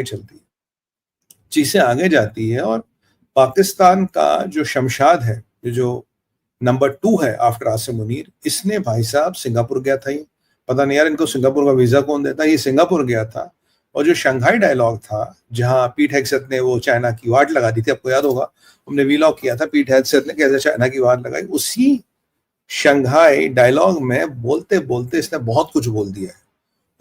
चलती है, चीजें आगे जाती है। और पाकिस्तान का जो शमशाद है, जो नंबर 2 है आफ्टर आसिम मुनीर, इसने भाई साहब सिंगापुर गया था। ये पता नहीं यार इनको सिंगापुर का वीजा कौन देता है, ये सिंगापुर गया था। और जो शंघाई डायलॉग था, जहां पीट हेग्सेथ ने वो चाइना की वाट लगा दी थी, आपको याद होगा, हमने वीलॉग किया था पीट हेग्सेथ ने कैसे चाइना की वाट लगाई। उसी शंघाई डायलॉग में बोलते बोलते इसने बहुत कुछ बोल दिया है।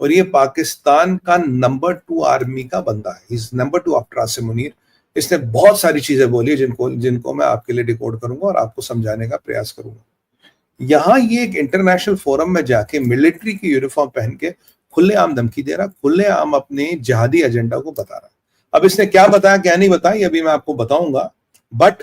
और ये पाकिस्तान का नंबर 2 आर्मी का बंदा है, is number 2 after Asim Munir. इसने बहुत सारी चीजें बोली जिनको मैं आपके लिए रिकॉर्ड करूंगा और आपको समझाने का प्रयास करूंगा। यहाँ ये एक इंटरनेशनल फोरम में जाके मिलिट्री की यूनिफॉर्म पहन के खुलेआम धमकी दे रहा, खुलेआम अपने जिहादी एजेंडा को बता रहा। अब इसने क्या बताया क्या नहीं बताया ये अभी मैं आपको बताऊंगा, बट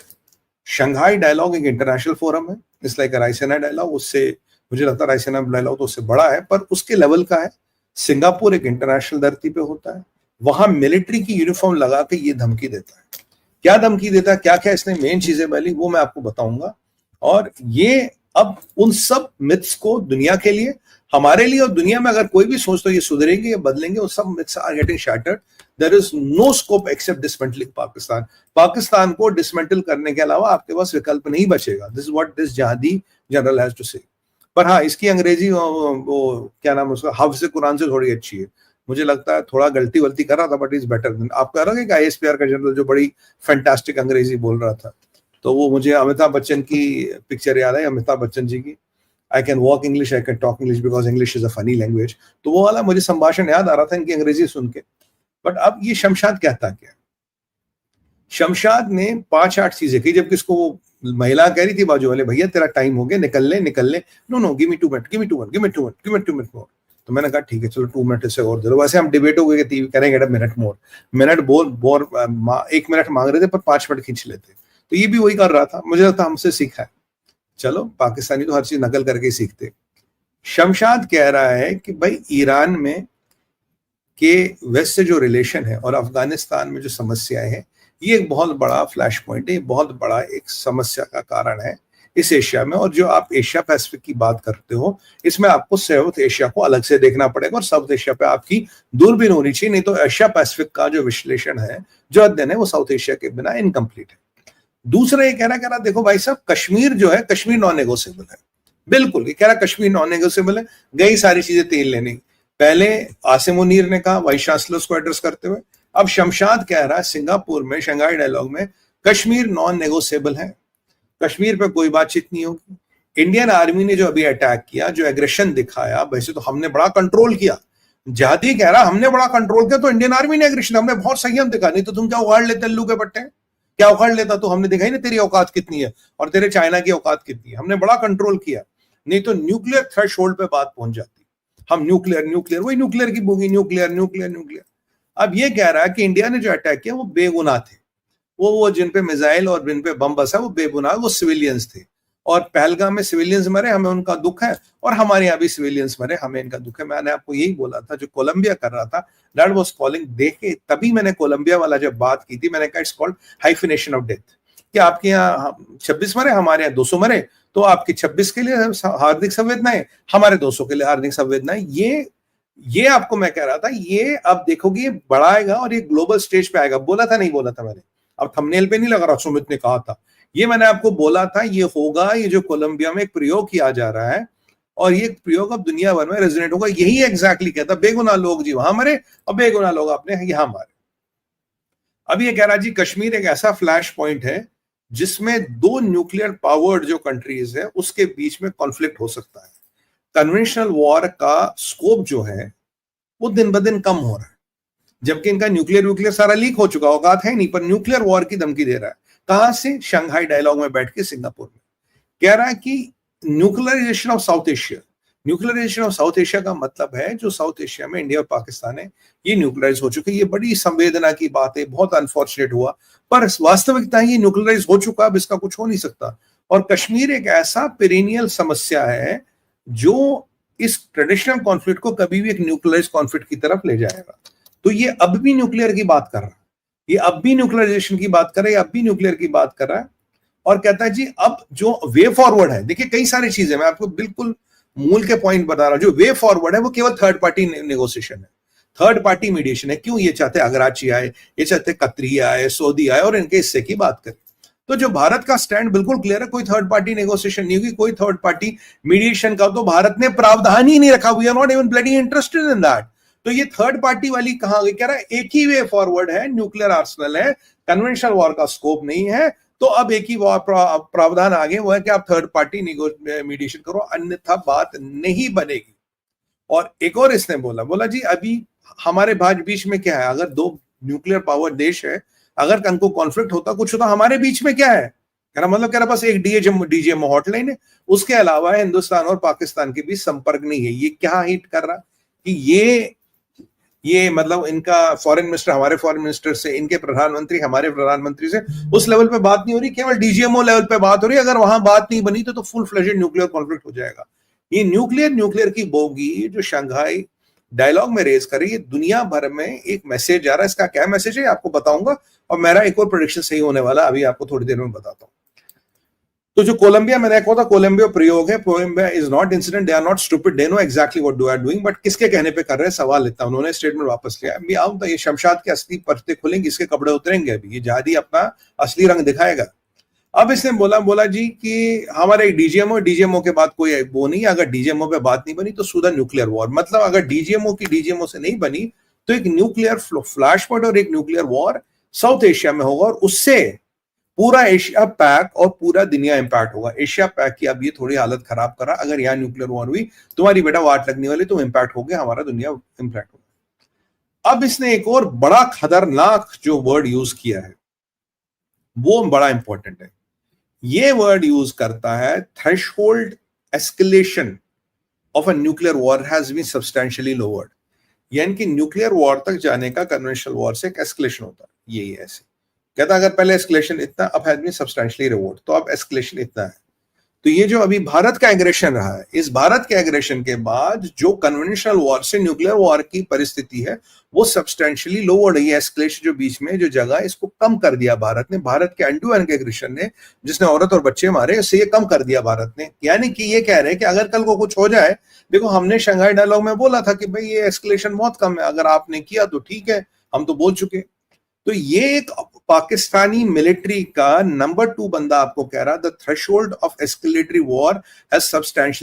शंघाई डायलॉग एक इंटरनेशनल फोरम है, इट्स लाइक रायसीना डायलॉग। उससे मुझे लगता है रायसीना डायलॉग तो उससे बड़ा है, पर उसके लेवल का है। सिंगापुर एक इंटरनेशनल धरती पे होता है, वहां मिलिट्री की यूनिफॉर्म लगा के ये धमकी देता है। क्या धमकी देता है, क्या क्या इसने मेन चीजें बोली, वो मैं आपको बताऊंगा। और ये अब उन सब मिथ्स को दुनिया के लिए, हमारे लिए और दुनिया में अगर कोई भी सोचता है ये सुधरेंगे या बदलेंगे, वो सब myths are getting shattered. There is no scope except dismantling Pakistan. Pakistan को डिसमेंटल करने के अलावा आपके पास विकल्प नहीं बचेगा। दिस इज व्हाट दिस जिहादी जनरल हैज टू से। पर हाँ, इसकी अंग्रेजी वो क्या नाम है उसका, हाफिज कुरान से थोड़ी अच्छी है। मुझे लगता है थोड़ा गलती वलती कर रहा था, बट इज बेटर देन। आप कह रहे हो कि आईएसपीआर का जनरल जो बड़ी फैंटास्टिक अंग्रेजी बोल रहा था, तो वो मुझे अमिताभ बच्चन की पिक्चर याद है, अमिताभ बच्चन जी की, I can walk English, I can talk English because English is a funny language. तो वो वाला मुझे संभाषण याद आ रहा था इनकी अंग्रेजी सुन के। बट अब ये शमशाद कहता क्या, शमशाद ने 5-8 चीजें की, जबकि इसको वो महिला कह रही थी बाजू वाले, भैया तेरा टाइम हो गया, निकल ले। Know give me 2 minute, give me 2 minute, give me 2 minute, give me 2 minute मोर। तो मैंने कहा ठीक है चलो 2 मिनट से और दे दो। वैसे हम डिबेट हो गए कि करेंगे मिनट मोर, मिनट बोर 1 मिनट मांग रहे थे पर 5 मिनट खींच लेते। तो ये भी वही कर रहा था, मुझे लगता हमसे सीखा है। चलो पाकिस्तानी तो हर चीज नकल करके ही सीखते। शमशाद कह रहा है कि भाई ईरान में के वेस्ट से जो रिलेशन है और अफगानिस्तान में जो समस्याएं हैं, ये एक बहुत बड़ा फ्लैश पॉइंट है, बहुत बड़ा एक समस्या का कारण है इस एशिया में। और जो आप एशिया पैसिफिक की बात करते हो, इसमें आपको साउथ एशिया को अलग से देखना पड़ेगा और साउथ एशिया पे आपकी दूरबीन होनी चाहिए, नहीं तो एशिया पैसिफिक का जो विश्लेषण है, जो अध्ययन है, वो साउथ एशिया के बिना इनकम्प्लीट है। दूसरा ये कह रहा देखो भाई साहब, कश्मीर जो है, कश्मीर नॉन नेगोशिएबल है। बिल्कुल ये कह रहा कश्मीर नॉन नेगोशिएबल है। गई सारी चीजें तेल लेने, पहले आसिम मुनीर ने कहा वाइस चांसलर को एड्रेस करते हुए, अब शमशाद कह रहा है सिंगापुर में शंघाई डायलॉग में कश्मीर नॉन नेगोशिएबल है, कश्मीर पे कोई बातचीत नहीं होगी। इंडियन आर्मी ने जो अभी अटैक किया, जो एग्रेशन दिखाया, वैसे तो हमने बड़ा कंट्रोल किया, जाती कह रहा हमने बड़ा कंट्रोल किया, तो इंडियन आर्मी ने एग्रेशन, हमने बहुत संयम दिखा, नहीं तो तुम क्या उखाड़ लेते अल्लू के पट्टे, क्या उखाड़ लेता, तो हमने दिखाई ना तेरी औकात कितनी है और तेरे चाइना की औकात कितनी है, हमने बड़ा कंट्रोल किया, नहीं तो न्यूक्लियर थ्रेशोल्ड पे बात पहुंच जाती। हम न्यूक्लियर वही न्यूक्लियर की बोगी, न्यूक्लियर। अब ये कह रहा है कि इंडिया ने जो अटैक किया वो बेगुनाह थे, वो जिन पे मिसाइल और जिन पे बम बसा वो बेगुनाह, वो सिविलियंस थे। और पहलगाम में सिविलियंस मरे, हमें उनका दुख है, और हमारे यहाँ भी सिविलियंस मरे, हमें इनका दुख है। मैंने आपको यही बोला था, जो कोलंबिया कर रहा था, दैट वाज कॉलिंग, देखे तभी मैंने कोलंबिया वाला जब बात की थी, मैंने कहा it's called hyphenation of death, कि आपके यहाँ 26 मरे, हमारे यहाँ 200 मरे, तो आपकी 26 के लिए हार्दिक संवेदनाएं, हमारे 200 के लिए हार्दिक संवेदनाएं। ये आपको मैं कह रहा था, ये अब देखोगे ये बढ़ाएगा और ये ग्लोबल स्टेज पे आएगा। बोला था नहीं बोला था मैंने, अब थंबनेल पे नहीं लगा रहा, सुमित ने कहा था, ये मैंने आपको बोला था, ये होगा। ये जो कोलंबिया में एक प्रयोग किया जा रहा है, और ये प्रयोग अब दुनिया भर में रेजोनेट होगा। यही एग्जैक्टली कहता, बेगुनाह लोग जी वहां मरे और बेगुनाह लोग अपने यहां मारे। अब ये कह रहा जी कश्मीर एक ऐसा फ्लैश पॉइंट है जिसमें 2 न्यूक्लियर पावर्ड जो कंट्रीज है उसके बीच में कॉन्फ्लिक्ट हो सकता है। कन्वेंशनल वॉर का स्कोप जो है वो दिन ब दिन कम हो रहा है, जबकि इनका न्यूक्लियर सारा लीक हो चुका, औकात है नहीं, पर न्यूक्लियर वॉर की धमकी दे रहा है। कहां से? शंघाई डायलॉग में बैठ के सिंगापुर में कह रहा है कि nuclearization of south Asia. Nuclearization of south Asia का मतलब है जो साउथ एशिया में इंडिया और पाकिस्तान है, ये न्यूक्लियराइज हो चुके। ये बड़ी संवेदना की बात है, बहुत अनफॉर्चुनेट हुआ, पर वास्तविकता ये न्यूक्लियराइज हो चुका, अब इसका कुछ हो नहीं सकता। और कश्मीर एक ऐसा पेरिनियल समस्या है जो इस ट्रेडिशनल कॉन्फ्लिक्ट को कभी भी एक न्यूक्लियराइज कॉन्फ्लिक्ट की तरफ ले जाएगा। तो ये अब भी न्यूक्लियर की बात कर रहा है, ये अब भी न्यूक्लियराइजेशन की बात कर रहा है, अब भी न्यूक्लियर की बात कर रहा है। और कहता है जी अब जो वे फॉरवर्ड है, देखिए कई सारी चीजें, मैं आपको बिल्कुल मूल के पॉइंट बता रहा हूं, जो वे फॉरवर्ड है वो केवल थर्ड पार्टी नेगोशिएशन है। थर्ड पार्टी मीडिएशन है। क्यों? ये चाहते अगराची आए, ये चाहते कतरी आए, सऊदी आए और इनके हिस्से की बात करें। तो जो भारत का स्टैंड बिल्कुल क्लियर है, कोई थर्ड पार्टी नेगोशिएशन नहीं होगी, कोई थर्ड पार्टी मीडिएशन का तो भारत ने प्रावधान ही नहीं रखा। We are not even bloody interested in that. तो ये थर्ड पार्टी वाली कहां गई? कह रहा है एक ही वे फॉरवर्ड है, न्यूक्लियर आर्सेनल है, कन्वेंशनल वॉर का स्कोप नहीं है, तो अब एक ही प्रावधान आगे वो है कि आप थर्ड पार्टी मीडिएशन करो, अन्यथा बात नहीं बनेगी। और एक और इसने बोला जी अभी हमारे बीच में क्या है? अगर दो न्यूक्लियर पावर देश है, अगर उनको कॉन्फ्लिक्ट होता, कुछ होता, हमारे बीच में क्या है? कह रहा बस एक डीजीएमओ हॉटलाइन है, उसके अलावा हिंदुस्तान और पाकिस्तान के बीच संपर्क नहीं है। ये क्या हिट कर रहा कि ये मतलब इनका फॉरेन मिनिस्टर हमारे फॉरेन मिनिस्टर से, इनके प्रधानमंत्री हमारे प्रधानमंत्री से उस लेवल पे बात नहीं हो रही, केवल डीजीएमओ लेवल पे बात हो रही है। अगर वहां बात नहीं बनी तो फुल फ्लेजेड न्यूक्लियर कॉन्फ्लिक्ट हो जाएगा। ये न्यूक्लियर की बोगी जो शंघाई डायलॉग में रेज कर रही है, दुनिया भर में एक मैसेज जा रहा है। इसका क्या मैसेज है आपको बताऊंगा, और मेरा एक और प्रेडिक्शन सही होने वाला, अभी आपको थोड़ी देर में बताता हूं। तो जो कोलंबिया मैंने कहा था, कोलंबिया प्रयोग है, Colombia is not incident, they are not stupid, they know exactly what they are doing, but किसके कहने पे कर रहे हैं? सवाल इतना। उन्होंने स्टेटमेंट वापस लिया। अभी आऊं तो ये शमशाद की असली परतें खुलेंगी, इसके कपड़े उतरेंगे, अभी ये जहादी अपना असली रंग दिखाएगा। अब इसने बोला जी कि हमारे डीजीएमओ के बाद कोई वो नहीं, अगर डीजीएमओ पे बात नहीं बनी तो सूदा न्यूक्लियर वॉर। मतलब अगर डीजीएमओ से नहीं बनी तो एक न्यूक्लियर फ्लैश पॉइंट और एक न्यूक्लियर वॉर साउथ एशिया में होगा, और उससे पूरा एशिया पैक और पूरा दुनिया इंपैक्ट होगा। एशिया पैक की अब ये थोड़ी हालत खराब करा, अगर यहाँ न्यूक्लियर वॉर हुई, तुम्हारी बेटा वाट लगने वाली, तुम इंपैक्ट हो गया, हमारा दुनिया इंपैक्ट होगा। अब इसने एक और बड़ा खतरनाक जो वर्ड यूज किया है, वो बड़ा इंपॉर्टेंट है। ये वर्ड यूज करता है, threshold escalation of a nuclear war has been substantially lowered. यानी कि न्यूक्लियर वॉर तक जाने का कन्वेंशनल वॉर से एक एस्केलेशन होता है। यही ऐसे कहता, अगर पहले एस्केलेशन इतना, अब हैज बीन सब्सटेंशियली लोवर्ड, तो अब एस्केलेशन इतना है। तो ये जो अभी भारत का एग्रेशन रहा है, इस भारत के एग्रेशन के बाद जो कन्वेंशनल वॉर से न्यूक्लियर वॉर की परिस्थिति है, वो सब्सटेंशियली लोवर्ड है। एस्केलेशन जो बीच में जो जगह, इसको कम कर दिया भारत ने। भारत के अंडू के एग्रेशन ने, जिसने औरत और बच्चे मारे, उससे ये कम कर दिया भारत ने। यानी कि ये कह रहे हैं कि अगर कल को कुछ हो जाए, देखो हमने शंघाई डायलॉग में बोला था कि भाई ये एस्केलेशन बहुत कम है, अगर आपने किया तो ठीक है, हम तो बोल चुके। तो ये एक पाकिस्तानी मिलिट्री का नंबर 2 बंदा आपको कह रहा, the threshold of escalatory war has substantially